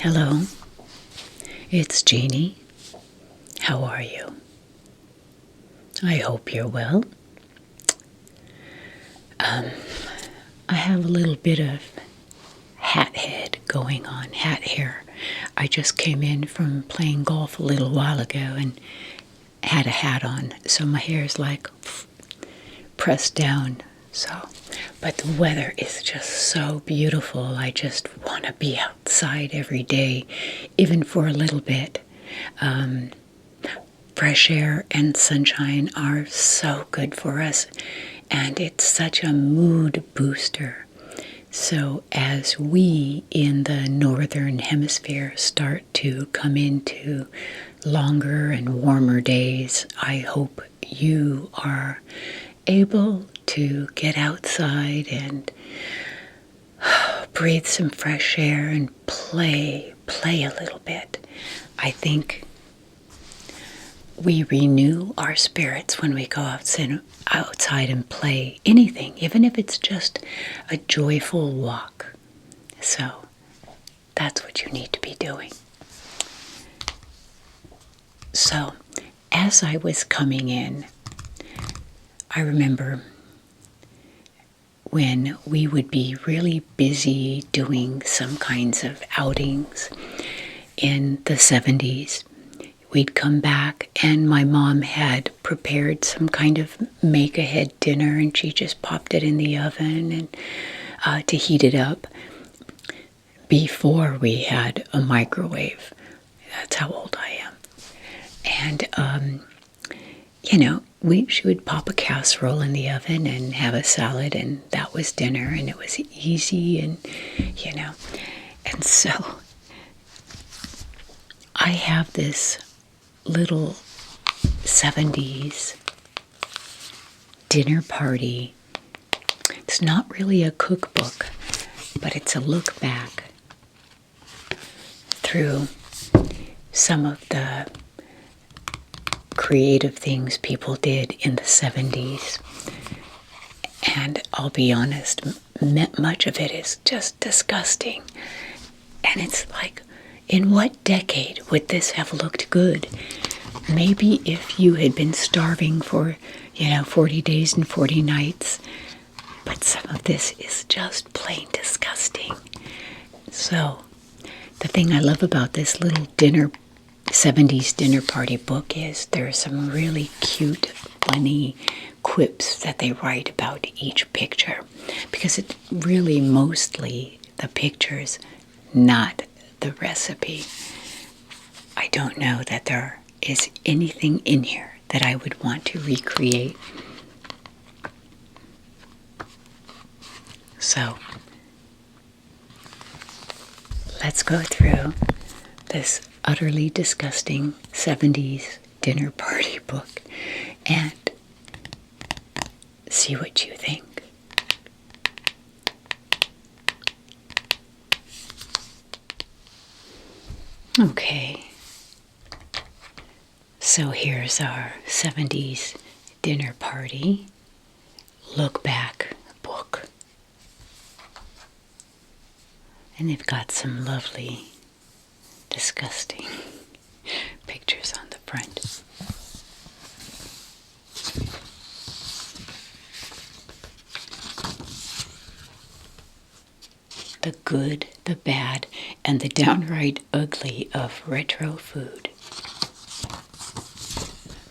Hello, it's Jeannie. How are you? I hope you're well. I have a little bit of hat head going on, hat hair. I just came in from playing golf a little while ago and had a hat on, so my hair is like pressed down. But the weather is just so beautiful. I just want to be outside every day, even for a little bit. Fresh air and sunshine are so good for us, and it's such a mood booster. So as we in the northern hemisphere start to come into longer and warmer days, I hope you are able to get outside and breathe some fresh air and play a little bit. I think we renew our spirits when we go outside and play anything, even if it's just a joyful walk. So that's what you need to be doing. So as I was coming in, I remember when we would be really busy doing some kinds of outings in the 70s. We'd come back and my mom had prepared some kind of make-ahead dinner, and she just popped it in the oven and to heat it up before we had a microwave. That's how old I am. And, she would pop a casserole in the oven and have a salad, and that was dinner, and it was easy, and. And so I have this little 70s dinner party. It's not really a cookbook, but it's a look back through some of the creative things people did in the 70s. And I'll be honest, much of it is just disgusting. And it's like, in what decade would this have looked good? Maybe if you had been starving for, 40 days and 40 nights. But some of this is just plain disgusting. So, the thing I love about this little 70s dinner party book is there are some really cute, funny quips that they write about each picture. Because it's really mostly the pictures, not the recipe. I don't know that there is anything in here that I would want to recreate. So, let's go through this utterly disgusting 70s dinner party book and see what you think. Okay, so here's our 70s dinner party look back book. And they've got some lovely, disgusting pictures on the front. The good, the bad, and the downright ugly of retro food.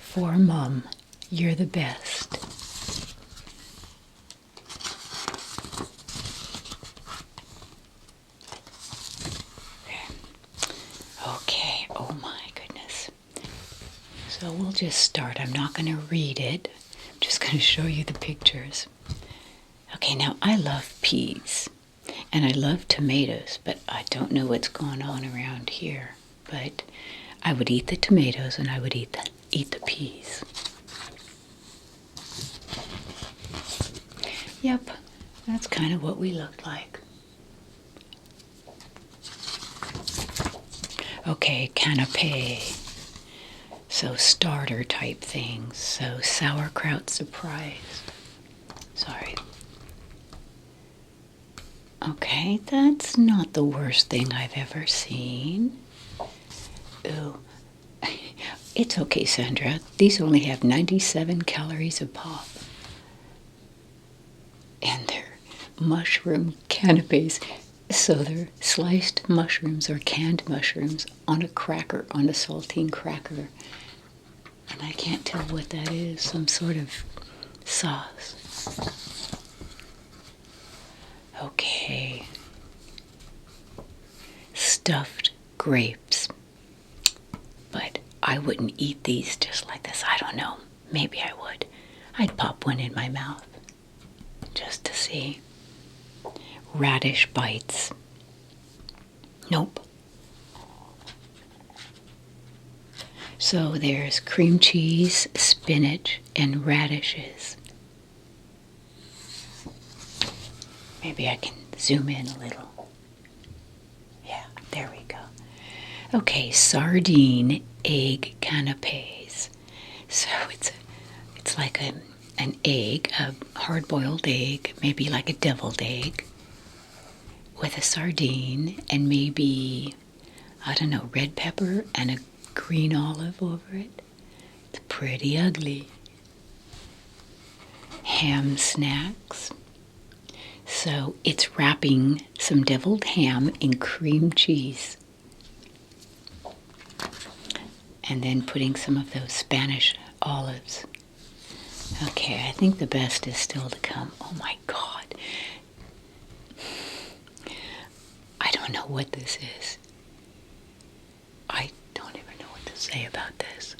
For Mom, you're the best. Okay, oh my goodness. So we'll just start. I'm not going to read it. I'm just going to show you the pictures. Okay, now I love peas. And I love tomatoes, but I don't know what's going on around here. But I would eat the tomatoes and I would eat the peas. Yep, that's kind of what we looked like. Okay, canapes. So starter type things. So sauerkraut surprise. Sorry. Okay, that's not the worst thing I've ever seen. Ooh, it's okay, Sandra. These only have 97 calories a pop. And they're mushroom canapes. So they're sliced mushrooms or canned mushrooms on a cracker, on a saltine cracker. And I can't tell what that is, some sort of sauce. Okay. Stuffed grapes. But I wouldn't eat these just like this. I don't know. Maybe I would. I'd pop one in my mouth just to see. Radish bites. Nope. So there's cream cheese, spinach, and radishes. Maybe I can zoom in a little. Yeah, there we go. Okay, sardine egg canapes. So it's like an egg, a hard-boiled egg, maybe like a deviled egg, with a sardine and maybe, I don't know, red pepper and a green olive over it. It's pretty ugly. Ham snacks. So it's wrapping some deviled ham in cream cheese. And then putting some of those Spanish olives. Okay, I think the best is still to come. Oh my God. I don't know what this is. I don't even know what to say about this.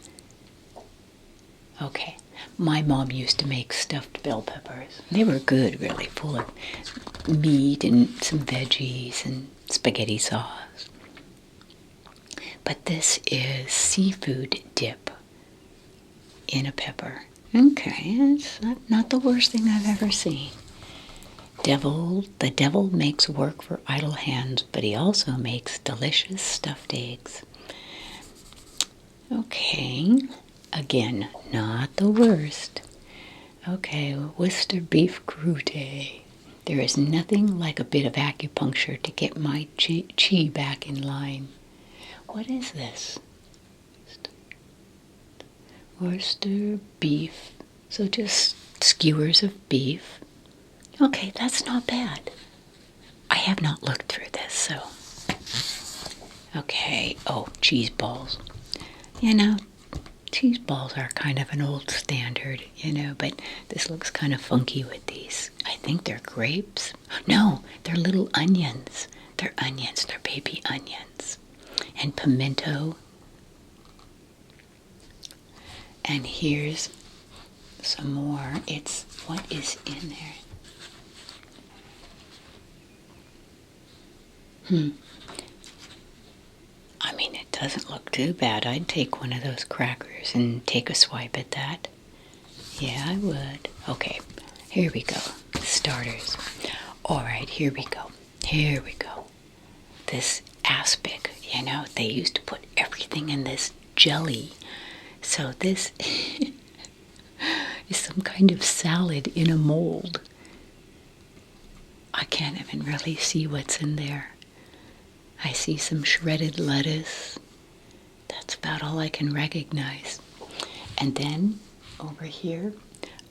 Okay, my mom used to make stuffed bell peppers. They were good, really, full of meat and some veggies and spaghetti sauce. But this is seafood dip in a pepper. Okay, it's not the worst thing I've ever seen. The devil makes work for idle hands, but he also makes delicious stuffed eggs. Okay, again, not the worst. Okay, Worcester beef croûte. There is nothing like a bit of acupuncture to get my chi back in line. What is this? Worcester beef. So just skewers of beef. Okay, that's not bad. I have not looked through this, so. Okay, oh, cheese balls. You know, cheese balls are kind of an old standard, but this looks kind of funky with these. I think they're grapes. No, they're little onions. They're onions, they're baby onions. And pimento. And here's some more. What is in there? I mean, it doesn't look too bad. I'd take one of those crackers and take a swipe at that. Yeah, I would. Okay, here we go. Starters. All right, here we go. Here we go. This aspic, they used to put everything in this jelly. So this is some kind of salad in a mold. I can't even really see what's in there. I see some shredded lettuce. That's about all I can recognize. And then over here,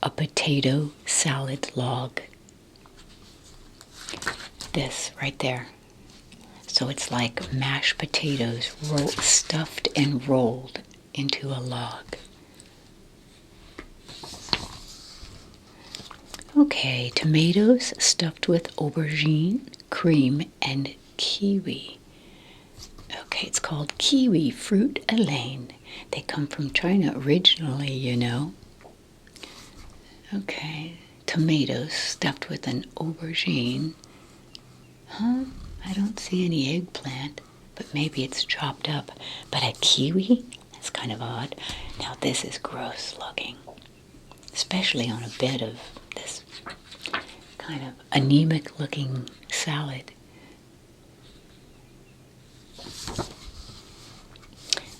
a potato salad log. This right there. So it's like mashed potatoes stuffed and rolled into a log. Okay, tomatoes stuffed with aubergine, cream, and kiwi. Okay, it's called kiwi fruit Elaine. They come from China originally, Okay, tomatoes stuffed with an aubergine. I don't see any eggplant, but maybe it's chopped up. But a kiwi? That's kind of odd. Now this is gross looking, especially on a bed of this kind of anemic looking salad.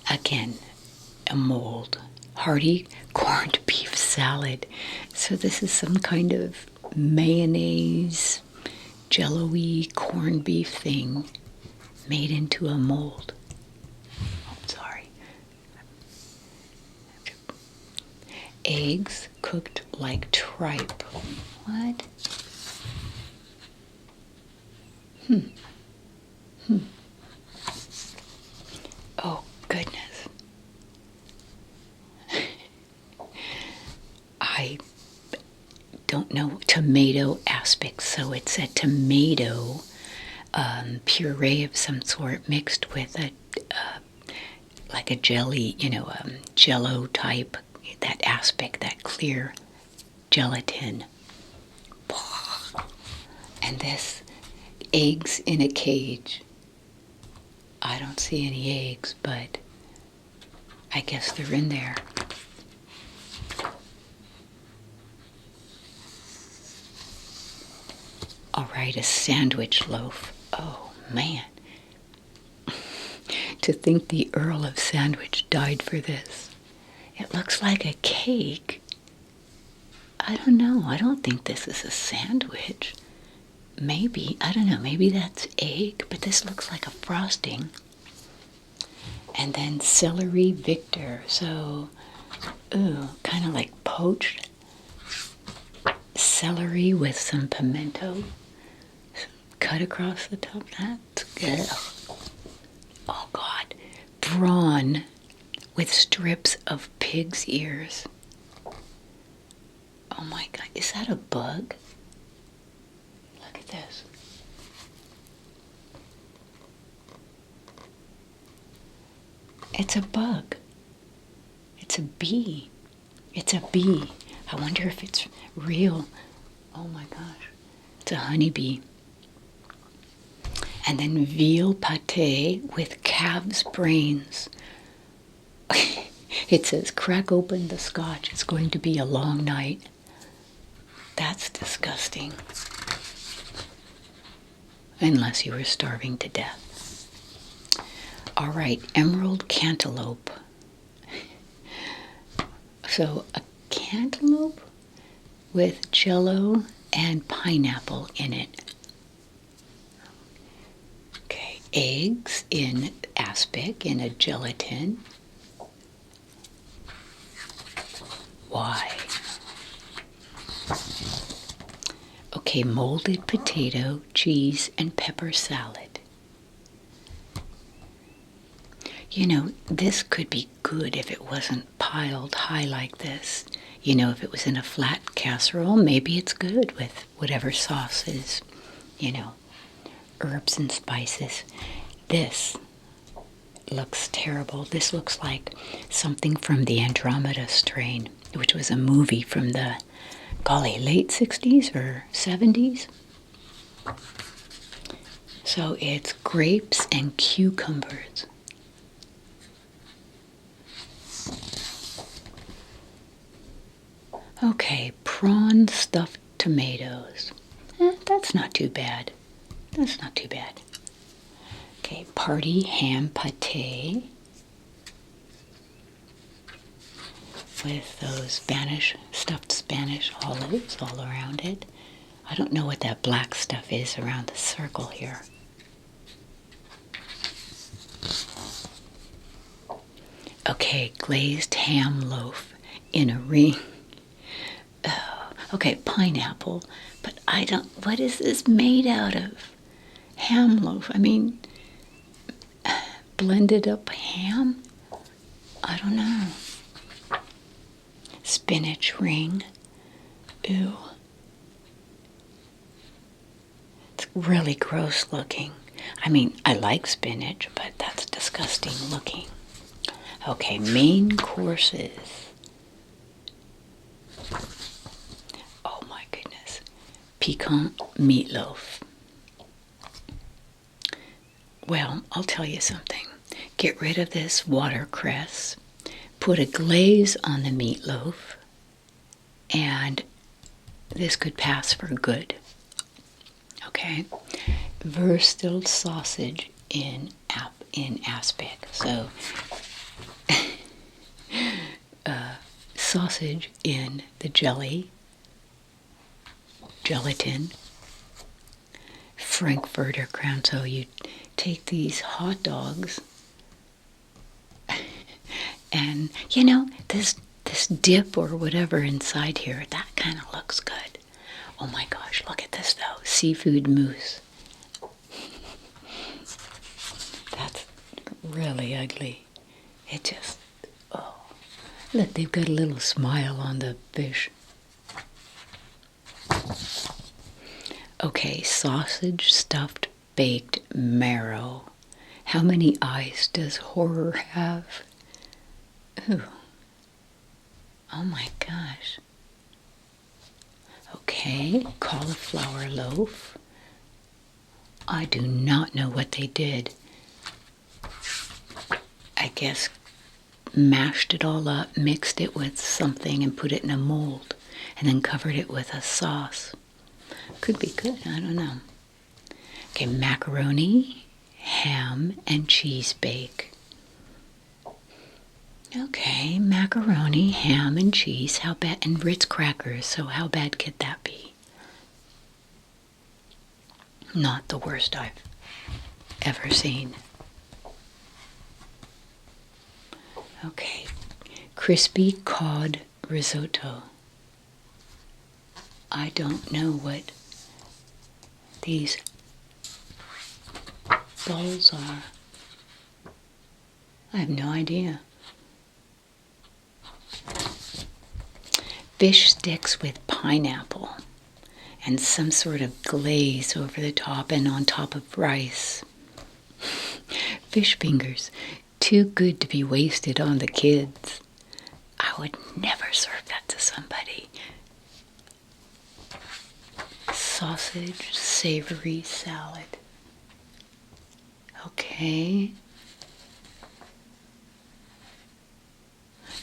Again, a mold. Hearty corned beef salad. So this is some kind of mayonnaise jello-y corned beef thing made into a mold. Oh, sorry. Eggs cooked like tripe. What? Oh, goodness. I don't know. Tomato aspic. So it's a tomato puree of some sort mixed with a like a jelly, jello type, that aspic, that clear gelatin. And this, eggs in a cage. I don't see any eggs, but I guess they're in there. All right, a sandwich loaf. Oh, man. To think the Earl of Sandwich died for this. It looks like a cake. I don't know. I don't think this is a sandwich. Maybe. I don't know. Maybe that's egg, but this looks like a frosting. And then celery Victor. So, kind of like poached celery with some pimento cut across the top. That's good. Oh, God. Brawn with strips of pig's ears. Oh, my God. Is that a bug? Look at this. It's a bug. It's a bee. It's a bee. I wonder if it's real. Oh, my gosh. It's a honeybee. And then veal pate with calf's brains. It says, crack open the scotch. It's going to be a long night. That's disgusting. Unless you were starving to death. All right, emerald cantaloupe. So a cantaloupe with jello and pineapple in it. Okay, eggs in aspic in a gelatin. Why? Okay, molded potato, cheese, and pepper salad. You know, this could be good if it wasn't piled high like this. You know, if it was in a flat casserole, maybe it's good with whatever sauces, herbs and spices. This looks terrible. This looks like something from the Andromeda Strain, which was a movie from the, late 60s or 70s. So it's grapes and cucumbers. Okay, prawn stuffed tomatoes. That's not too bad. That's not too bad. Okay, party ham pate with those stuffed Spanish olives all around it. I don't know what that black stuff is around the circle here. Okay, glazed ham loaf in a ring. Oh, okay, pineapple, but what is this made out of? Ham loaf, blended up ham? I don't know. Spinach ring. Ew. It's really gross looking. I like spinach, but that's disgusting looking. Okay, main courses. Oh my goodness. Piquant meatloaf. Well, I'll tell you something. Get rid of this watercress. Put a glaze on the meatloaf. And this could pass for good. Okay? Würstel sausage in aspic. So, sausage in the gelatin. Frankfurter crown. So you take these hot dogs, and you know, this dip or whatever inside here, that kind of looks good. Oh my gosh, look at this though, seafood mousse. That's really ugly. It just, oh. Look, they've got a little smile on the fish. Okay, sausage stuffed baked marrow. How many eyes does horror have? Ooh. Oh my gosh. Okay, cauliflower loaf. I do not know what they did. I guess mashed it all up, mixed it with something and put it in a mold, and then covered it with a sauce. Could be good, I don't know. Okay, macaroni, ham, and cheese bake. Okay, macaroni, ham, and cheese. How bad? And Ritz crackers, so how bad could that be? Not the worst I've ever seen. Okay, crispy cod risotto. I don't know what these bowls are. I have no idea. Fish sticks with pineapple and some sort of glaze over the top and on top of rice. Fish fingers, too good to be wasted on the kids. I would never serve that to somebody. Sausage, savory salad. Okay.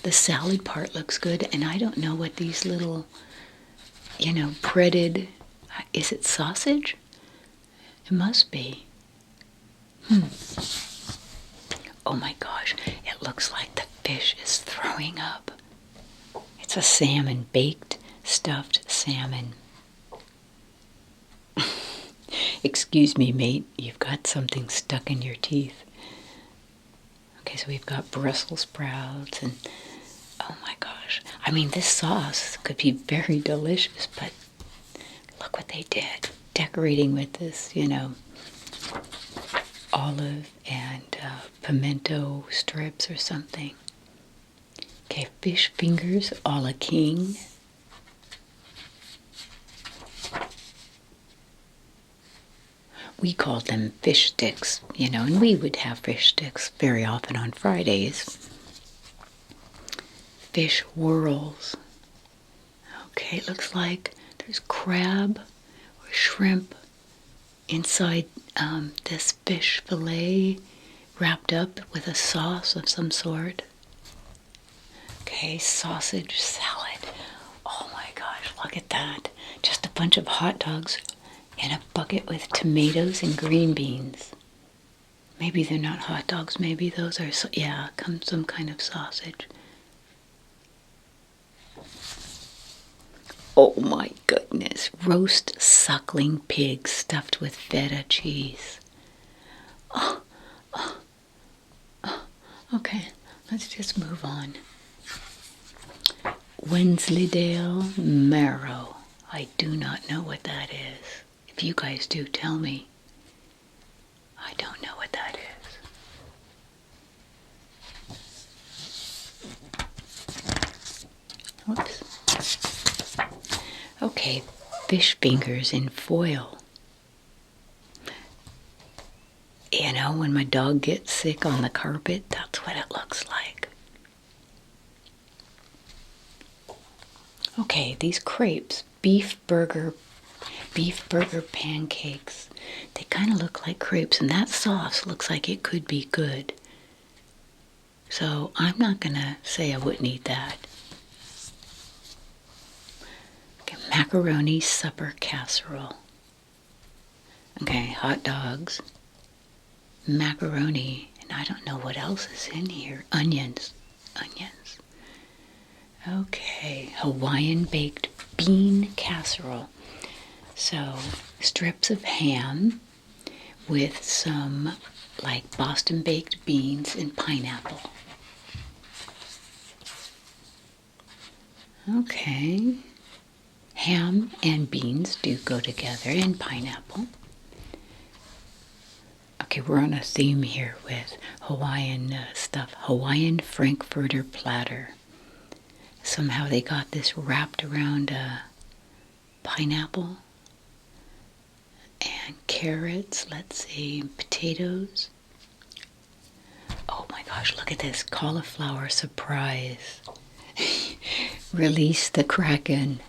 The salad part looks good, and I don't know what these little, breaded, is it sausage? It must be. Oh my gosh, it looks like the fish is throwing up. It's a salmon, baked, stuffed salmon. Excuse me, mate, you've got something stuck in your teeth. Okay, so we've got Brussels sprouts and, oh my gosh. I mean, this sauce could be very delicious, but look what they did. Decorating with this, olive and pimento strips or something. Okay, fish fingers a la king. We called them fish sticks, and we would have fish sticks very often on Fridays. Fish whirls. Okay, it looks like there's crab or shrimp inside this fish fillet wrapped up with a sauce of some sort. Okay, sausage salad. Oh my gosh, look at that. Just a bunch of hot dogs in a bucket with tomatoes and green beans. Maybe they're not hot dogs, maybe those are, some kind of sausage. Oh my goodness, roast suckling pig stuffed with feta cheese. Okay, let's just move on. Wensleydale marrow. I do not know what that is. If you guys do, tell me. I don't know what that is. Whoops. Okay, fish fingers in foil. When my dog gets sick on the carpet, that's what it looks like. Okay, these crepes, beef burger pancakes. They kind of look like crepes, and that sauce looks like it could be good. So I'm not going to say I wouldn't eat that. Okay, macaroni supper casserole. Okay, hot dogs, macaroni, and I don't know what else is in here. Onions. Okay, Hawaiian baked bean casserole. So, strips of ham, with some like Boston baked beans and pineapple. Okay. Ham and beans do go together, and pineapple. Okay, we're on a theme here with Hawaiian stuff. Hawaiian Frankfurter platter. Somehow they got this wrapped around pineapple and carrots. Let's see, potatoes. Oh my gosh, look at this cauliflower surprise. Release the Kraken.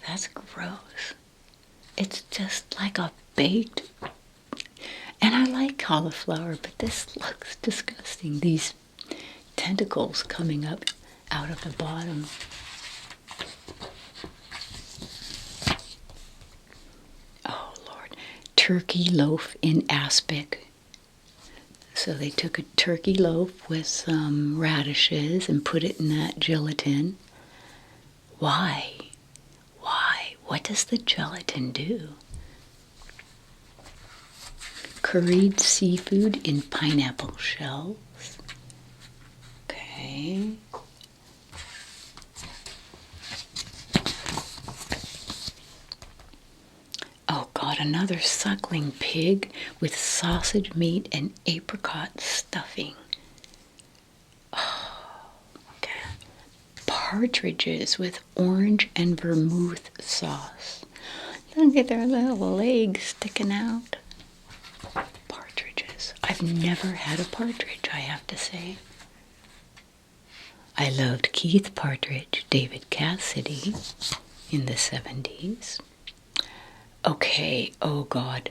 That's gross. It's just like a baked. And I like cauliflower, but this looks disgusting. These tentacles coming up out of the bottom. Oh Lord. Turkey loaf in aspic. So they took a turkey loaf with some radishes and put it in that gelatin. Why? Why? What does the gelatin do? Curried seafood in pineapple shells. Okay. Oh God, another suckling pig with sausage meat and apricot stuffing. Oh, okay. Partridges with orange and vermouth sauce. Look at their little legs sticking out. Partridges. I've never had a partridge, I have to say. I loved Keith Partridge, David Cassidy in the 70s. Okay, oh God,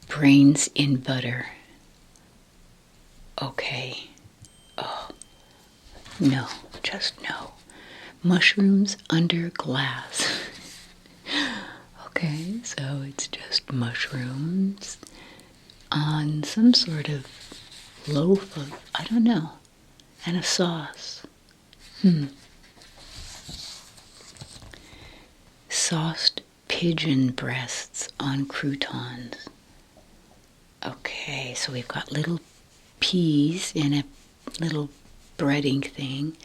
brains in butter. Okay, oh, no, just no. Mushrooms under glass. Okay, so it's just mushrooms on some sort of loaf of, I don't know, and a sauce. Sauced pigeon breasts on croutons. Okay, so we've got little peas in a little breading thing,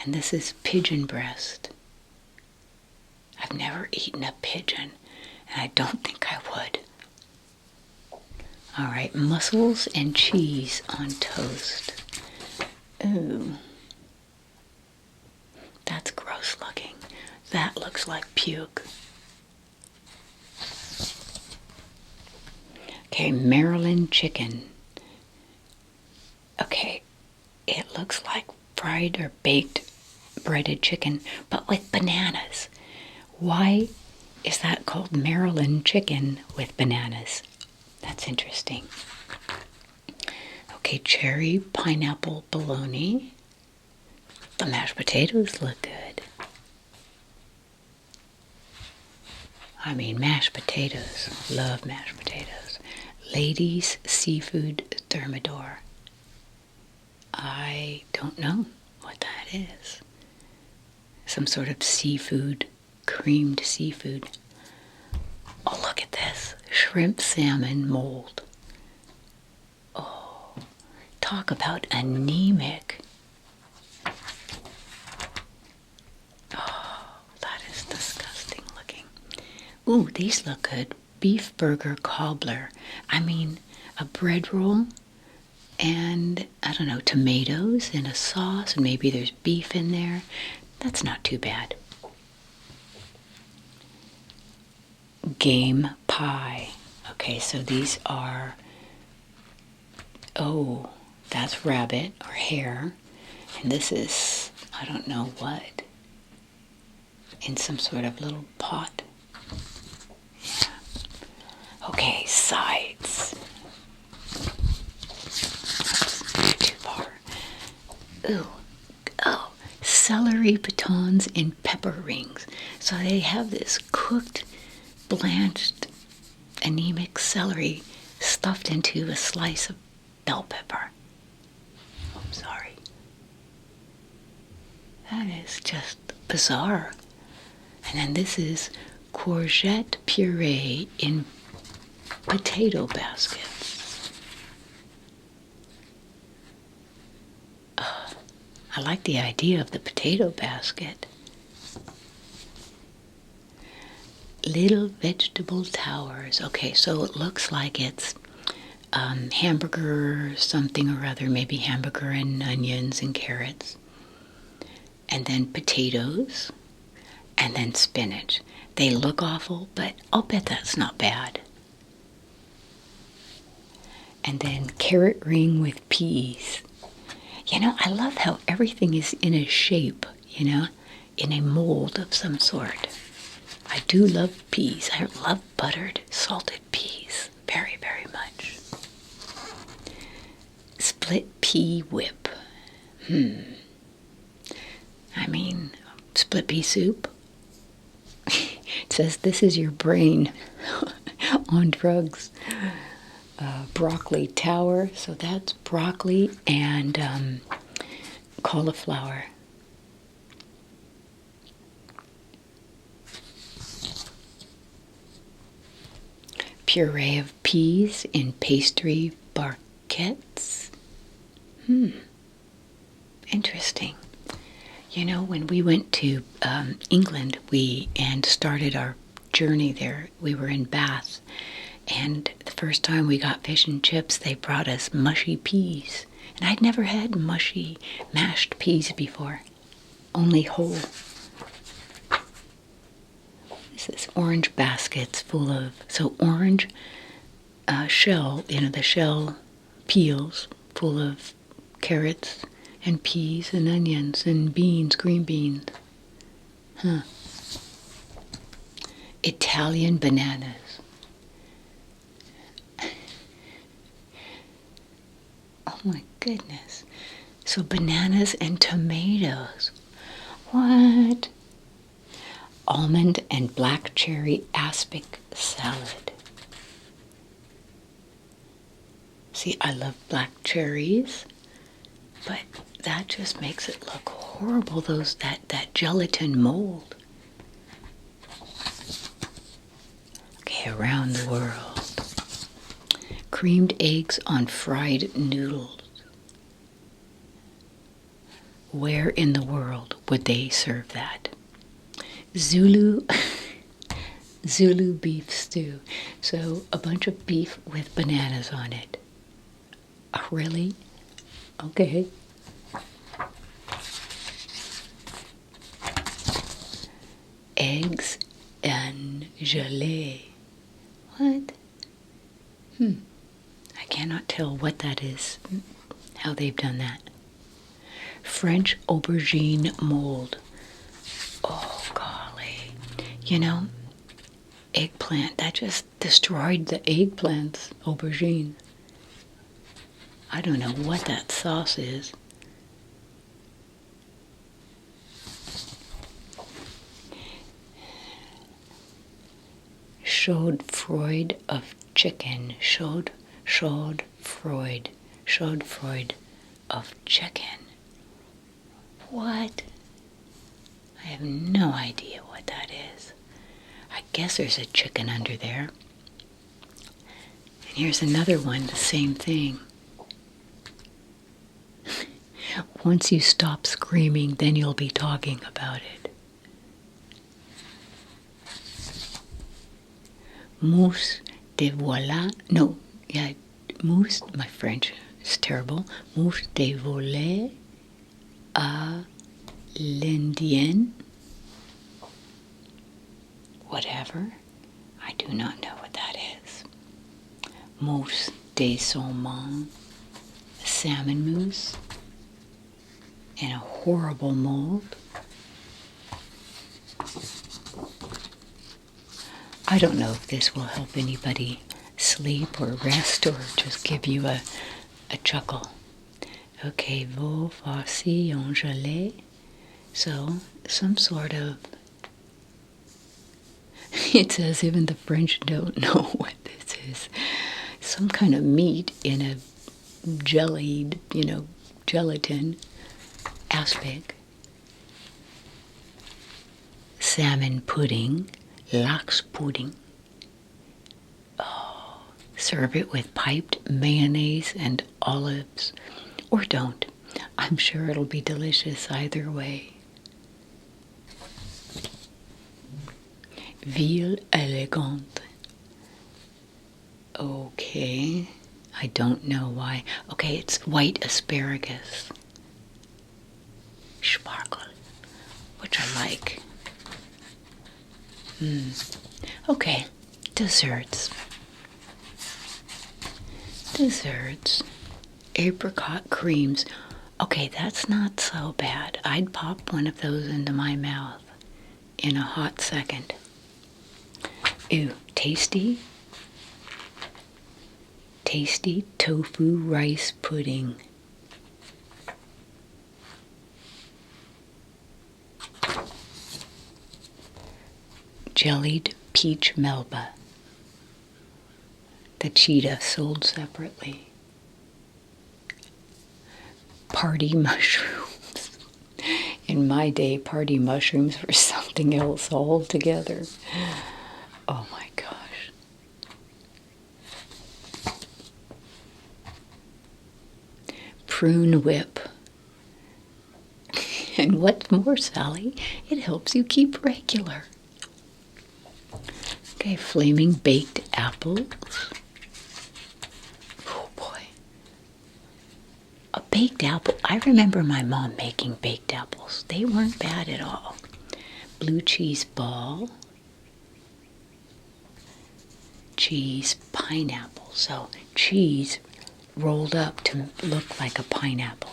and this is pigeon breast. I've never eaten a pigeon, and I don't think I would. All right, mussels and cheese on toast. Ooh. That's gross looking. That looks like puke. Okay, Maryland chicken. Okay, it looks like fried or baked breaded chicken, but with bananas. Why is that called Maryland chicken with bananas? That's interesting. Okay, cherry pineapple bologna. The mashed potatoes look good. I mean, mashed potatoes. Love mashed potatoes. Ladies seafood thermidor. I don't know what that is. Some sort of seafood, creamed seafood. Oh, look at this. Shrimp salmon mold. Oh, talk about anemic. Oh, that is disgusting looking. Ooh, these look good. Beef burger cobbler. I mean, a bread roll and, I don't know, tomatoes and a sauce, and maybe there's beef in there. That's not too bad. Game pie. Okay, so these are, oh, that's rabbit or hare. And this is, I don't know what, in some sort of little pot. Yeah. Okay, sides. Oops, too far. Ooh, oh, celery batons in pepper rings. So they have this cooked, blanched, anemic celery stuffed into a slice of bell pepper. Oh, I'm sorry. That is just bizarre. And then this is courgette puree in potato baskets. I like the idea of the potato basket. Little vegetable towers. Okay, so it looks like it's hamburger something or other, maybe hamburger and onions and carrots, and then potatoes, and then spinach. They look awful, but I'll bet that's not bad. And then carrot ring with peas. You know, I love how everything is in a shape, you know, in a mold of some sort. I do love peas. I love buttered, salted peas very, very much. Split pea whip. I mean, split pea soup. It says this is your brain on drugs. Broccoli tower. So that's broccoli and cauliflower. Puree of peas in pastry barquettes. Interesting. You know, when we went to England, and started our journey there, we were in Bath, and the first time we got fish and chips, they brought us mushy peas. And I'd never had mushy mashed peas before, only whole. This is orange baskets full of, so orange shell, you know, the shell peels full of carrots and peas and onions and beans, green beans. Italian bananas. Oh my goodness. So bananas and tomatoes. What? Almond and black cherry aspic salad. See, I love black cherries, but that just makes it look horrible, that gelatin mold. Okay, around the world. Creamed eggs on fried noodles. Where in the world would they serve that? Zulu beef stew. So a bunch of beef with bananas on it. Really? Okay. Eggs and gelée. What? I cannot tell what that is, how they've done that. French aubergine mold. Oh, golly. You know, eggplant. That just destroyed the eggplants, aubergine. I don't know what that sauce is. Chaudfroid of chicken. Chaudfroid of chicken. What? I have no idea what that is. I guess there's a chicken under there. And here's another one, the same thing. Once you stop screaming, then you'll be talking about it. Mousse de voilà. No, yeah, mousse, my French is terrible. Mousse de volet à l'indienne. Whatever. I do not know what that is. Mousse de saumon. Salmon mousse. In a horrible mold. I don't know if this will help anybody sleep or rest or just give you a chuckle. Okay, veau farci en gelée. So, some sort of, it says even the French don't know what this is. Some kind of meat in a jellied, gelatin. Aspic. Salmon pudding. Lachs pudding. Oh, serve it with piped mayonnaise and olives. Or don't. I'm sure it'll be delicious either way. Ville elegante. Okay, I don't know why. Okay, it's white asparagus. Sparkle, which I like. Okay, desserts. Desserts. Apricot creams. Okay, that's not so bad. I'd pop one of those into my mouth in a hot second. Ew, tasty. Tasty tofu rice pudding. Jellied peach melba. The cheetah sold separately. Party mushrooms. In my day, party mushrooms were something else altogether. Oh my gosh. Prune whip. And what's more, Sally, it helps you keep regular. Okay, flaming baked apples. Oh boy. A baked apple. I remember my mom making baked apples. They weren't bad at all. Blue cheese ball. Cheese pineapple. So cheese rolled up to look like a pineapple.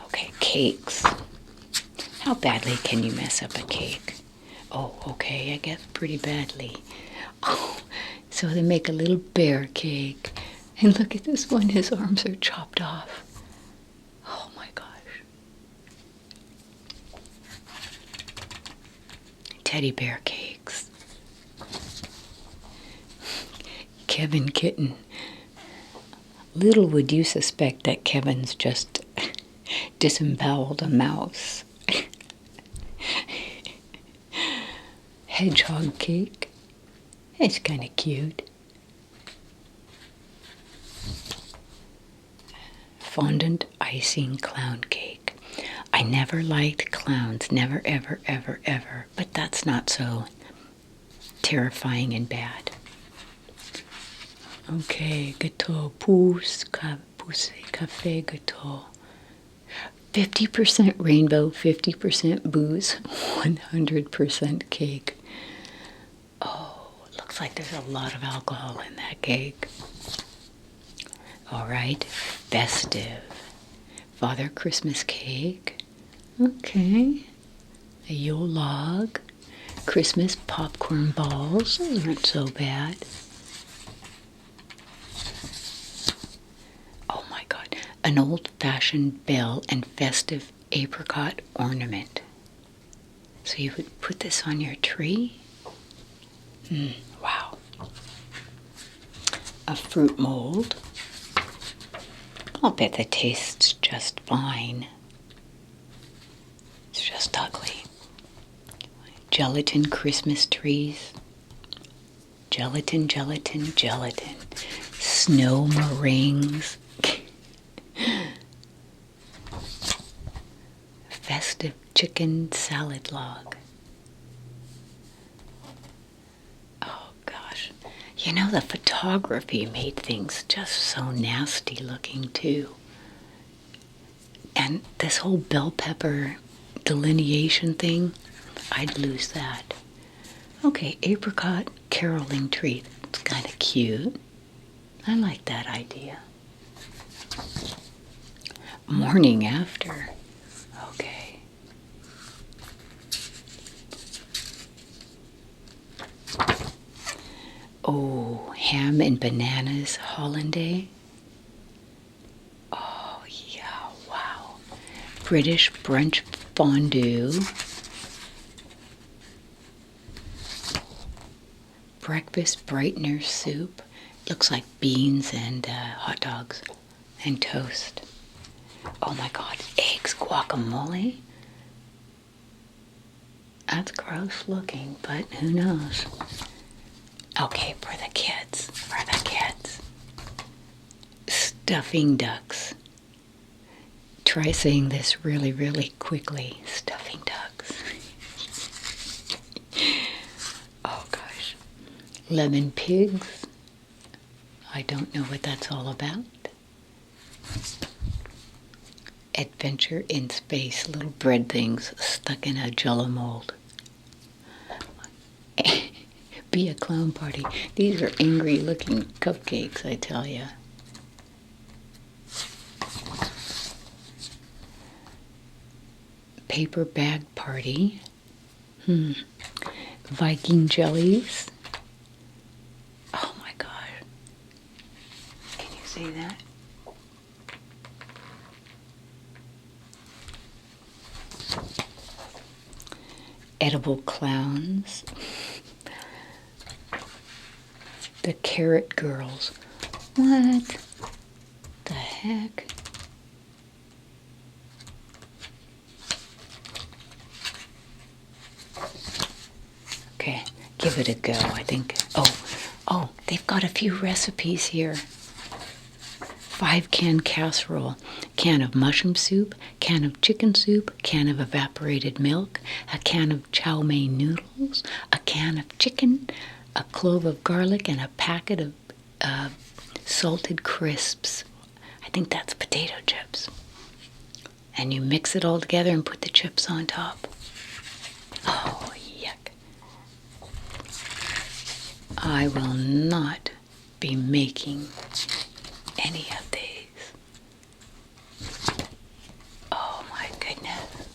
Okay, cakes. How badly can you mess up a cake? Oh, okay, I guess pretty badly. Oh, so they make a little bear cake. And look at this one, his arms are chopped off. Oh my gosh. Teddy bear cakes. Kevin Kitten. Little would you suspect that Kevin's just disemboweled a mouse. Hedgehog cake. It's kind of cute. Fondant icing clown cake. I never liked clowns. Never, ever, ever, ever. But that's not so terrifying and bad. Okay, gâteau, pousse, café gâteau. 50% rainbow, 50% booze, 100% cake. Oh, looks like there's a lot of alcohol in that cake. All right, festive. Father Christmas cake. Okay. A Yule log. Christmas popcorn balls. Those aren't so bad. Oh my God. An old-fashioned bell and festive apricot ornament. So you would put this on your tree? Wow. A fruit mold. I'll bet that tastes just fine. It's just ugly. Gelatin Christmas trees. Gelatin, gelatin, gelatin. Snow meringues. Festive chicken salad log. Oh gosh. You know, the photography made things just so nasty looking too. And this whole bell pepper delineation thing, I'd lose that. Okay, apricot caroling tree. It's kind of cute. I like that idea. Morning after. Okay. Oh, ham and bananas hollandaise. Oh, yeah, wow. British brunch fondue. Breakfast brightener soup. Looks like beans and hot dogs and toast. Oh my God, eggs guacamole? That's gross looking, but who knows? Okay, for the kids. Stuffing ducks. Try saying this really, really quickly. Stuffing ducks. Oh gosh. Lemon pigs. I don't know what that's all about. Adventure in space. Little bread things stuck in a jello mold. Be a clown party. These are angry looking cupcakes, I tell ya. Paper bag party. Viking jellies. Oh my god. Can you say that? Edible clowns. The carrot girls. What the heck? Okay, give it a go, I think. Oh, they've got a few recipes here. 5-can casserole, can of mushroom soup, can of chicken soup, can of evaporated milk, a can of chow mein noodles, a can of chicken, a clove of garlic, and a packet of salted crisps. I think that's potato chips. And you mix it all together and put the chips on top. Oh, yuck. I will not be making any of these. Oh my goodness.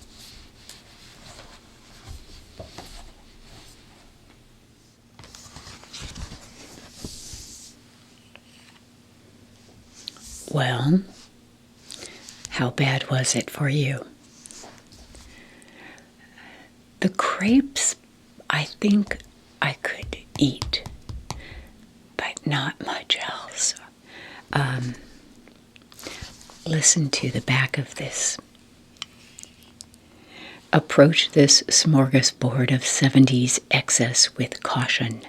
Well, how bad was it for you? The crepes, I think I could eat, but not much else. Listen to the back of this. Approach this smorgasbord of 70s excess with caution.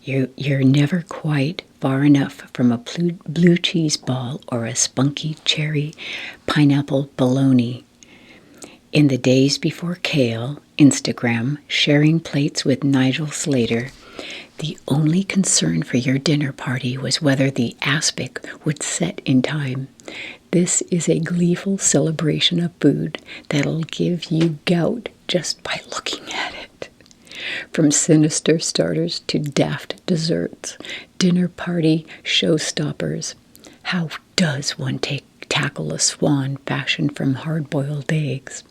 You're never quite far enough from a blue cheese ball or a spunky cherry pineapple bologna. In the days before kale, Instagram, sharing plates with Nigel Slater, the only concern for your dinner party was whether the aspic would set in time. This is a gleeful celebration of food that'll give you gout just by looking at it. From sinister starters to daft desserts, dinner party showstoppers. How does one tackle a swan fashioned from hard-boiled eggs?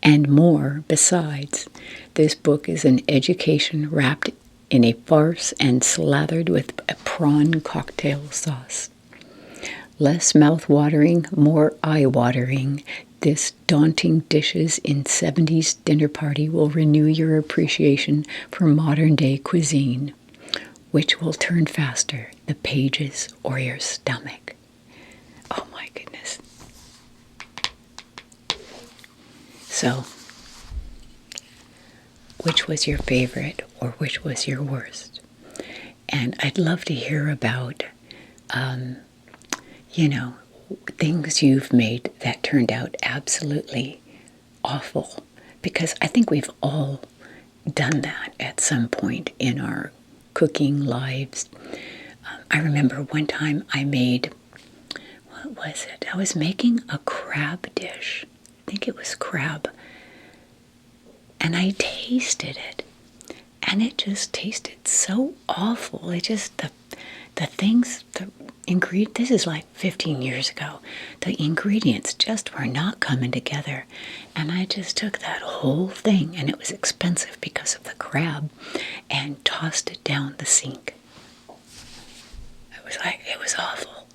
And more besides. This book is an education wrapped in a farce and slathered with a prawn cocktail sauce. Less mouth-watering, more eye-watering. This daunting dishes in 70s dinner party will renew your appreciation for modern-day cuisine. Which will turn faster, the pages or your stomach? Oh my goodness. So, which was your favorite or which was your worst? And I'd love to hear about, things you've made that turned out absolutely awful. Because I think we've all done that at some point in our cooking lives. I remember one time I made, what was it? I was making a crab dish. I think it was crab. And I tasted it. And it just tasted so awful. It just, the ingredient, this is like 15 years ago. The ingredients just were not coming together. And I just took that whole thing, and it was expensive because of the crab, and tossed it down the sink. It was awful.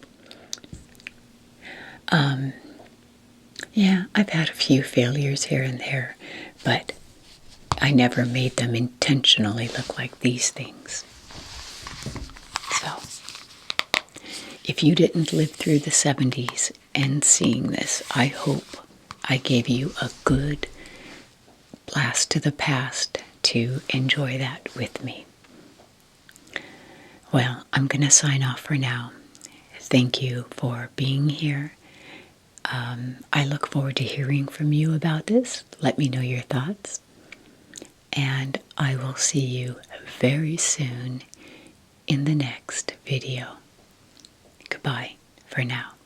Yeah, I've had a few failures here and there, but I never made them intentionally look like these things. So, if you didn't live through the 70s and seeing this, I hope I gave you a good blast to the past to enjoy that with me. Well, I'm going to sign off for now. thank you for being here. I look forward to hearing from you about this. Let me know your thoughts. And I will see you very soon in the next video. Goodbye for now.